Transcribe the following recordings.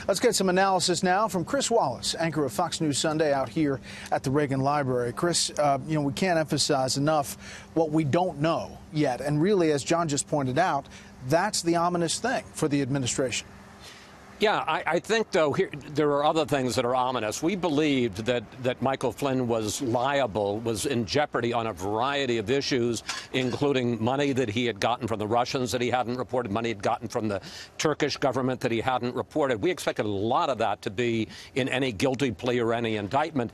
Let's get some analysis now from Chris Wallace, anchor of Fox News Sunday out here at the Reagan Library. Chris, we can't emphasize enough what we don't know yet. And really, as John just pointed out, that's the ominous thing for the administration. Yeah, I think, though, there are other things that are ominous. We believed that Michael Flynn was liable, was in jeopardy on a variety of issues, including money that he had gotten from the Russians that he hadn't reported, money he'd gotten from the Turkish government that he hadn't reported. We expected a lot of that to be in any guilty plea or any indictment.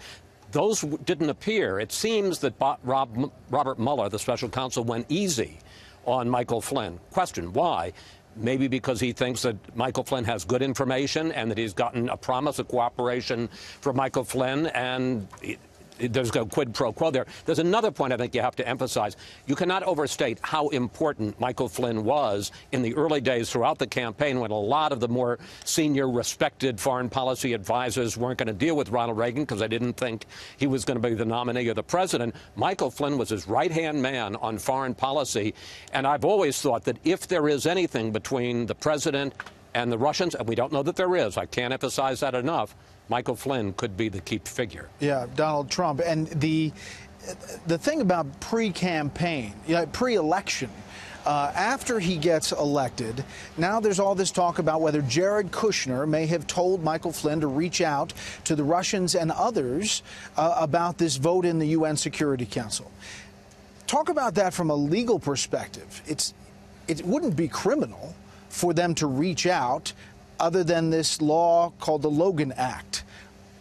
Those didn't appear. It seems that Robert Mueller, the special counsel, went easy on Michael Flynn. Question, why? Maybe because he thinks that Michael Flynn has good information and that he's gotten a promise of cooperation from Michael Flynn, and there's a quid pro quo there. There's another point I think you have to emphasize. You cannot overstate how important Michael Flynn was in the early days throughout the campaign, when a lot of the more senior, respected foreign policy advisors weren't going to deal with Ronald Reagan because they didn't think he was going to be the nominee or the president. Michael Flynn was his right-hand man on foreign policy, and I've always thought that if there is anything between the president and the Russians, and we don't know that there is, I can't emphasize that enough, Michael Flynn could be the key figure. Yeah, Donald Trump. And the thing about pre-campaign, pre-election, after he gets elected, now there's all this talk about whether Jared Kushner may have told Michael Flynn to reach out to the Russians and others about this vote in the UN Security Council. Talk about that from a legal perspective. It wouldn't be criminal for them to reach out, other than this law called the Logan Act.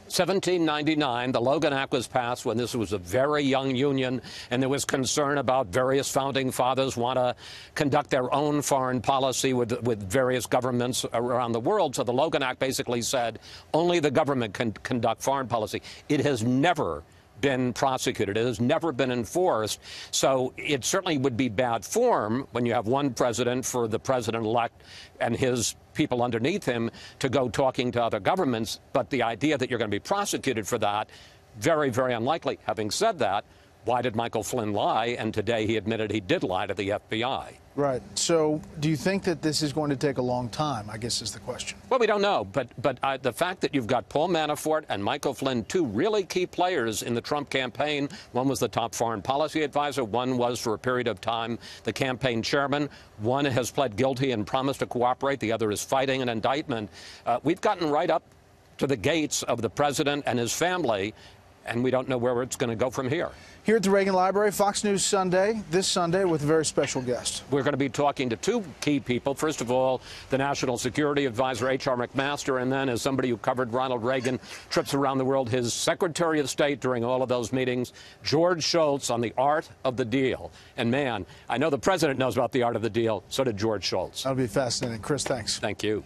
1799, the Logan Act was passed when this was a very young union, and there was concern about various founding fathers want to conduct their own foreign policy with various governments around the world. So the Logan Act basically said only the government can conduct foreign policy. It has never been prosecuted. It has never been enforced. So it certainly would be bad form when you have one president for the president-elect and his people underneath him to go talking to other governments. But the idea that you're going to be prosecuted for that, very, very unlikely. Having said that, why did Michael Flynn lie? And today he admitted he did lie to the FBI. Right. So do you think that this is going to take a long time, I guess is the question? Well, we don't know. But the fact that you've got Paul Manafort and Michael Flynn, two really key players in the Trump campaign, one was the top foreign policy advisor, one was for a period of time the campaign chairman, one has pled guilty and promised to cooperate, the other is fighting an indictment. We've gotten right up to the gates of the president and his family, and we don't know where it's going to go from here. Here at the Reagan Library, Fox News Sunday, this Sunday, with a very special guest. We're going to be talking to two key people. First of all, the National Security Advisor, H.R. McMaster, and then, as somebody who covered Ronald Reagan trips around the world, his Secretary of State during all of those meetings, George Shultz, on the art of the deal. And, man, I know the president knows about the art of the deal. So did George Shultz. That'll be fascinating. Chris, thanks. Thank you.